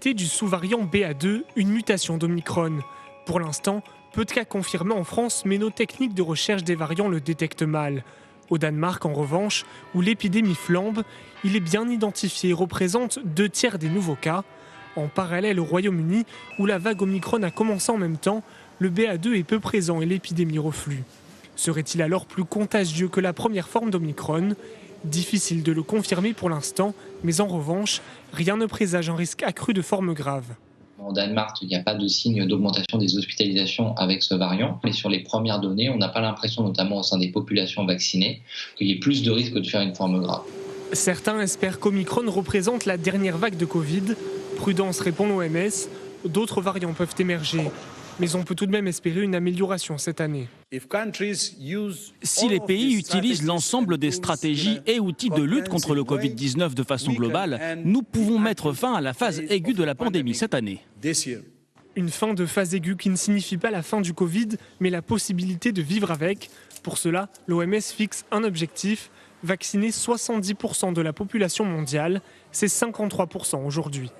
Du sous-variant BA2, une mutation d'Omicron. Pour l'instant, peu de cas confirmés en France, mais nos techniques de recherche des variants le détectent mal. Au Danemark, en revanche, où l'épidémie flambe, il est bien identifié et représente 2/3 des nouveaux cas. En parallèle, au Royaume-Uni, où la vague Omicron a commencé en même temps, le BA2 est peu présent et l'épidémie reflue. Serait-il alors plus contagieux que la première forme d'Omicron ? Difficile de le confirmer pour l'instant, mais en revanche, rien ne présage un risque accru de forme grave. Au Danemark, il n'y a pas de signe d'augmentation des hospitalisations avec ce variant. Mais sur les premières données, on n'a pas l'impression, notamment au sein des populations vaccinées, qu'il y ait plus de risques de faire une forme grave. Certains espèrent qu'Omicron représente la dernière vague de Covid. Prudence, répond l'OMS. D'autres variants peuvent émerger. Mais on peut tout de même espérer une amélioration cette année. Si les pays utilisent l'ensemble des stratégies et outils de lutte contre le Covid-19 de façon globale, nous pouvons mettre fin à la phase aiguë de la pandémie cette année. Une fin de phase aiguë qui ne signifie pas la fin du Covid, mais la possibilité de vivre avec. Pour cela, l'OMS fixe un objectif, vacciner 70% de la population mondiale. C'est 53% aujourd'hui.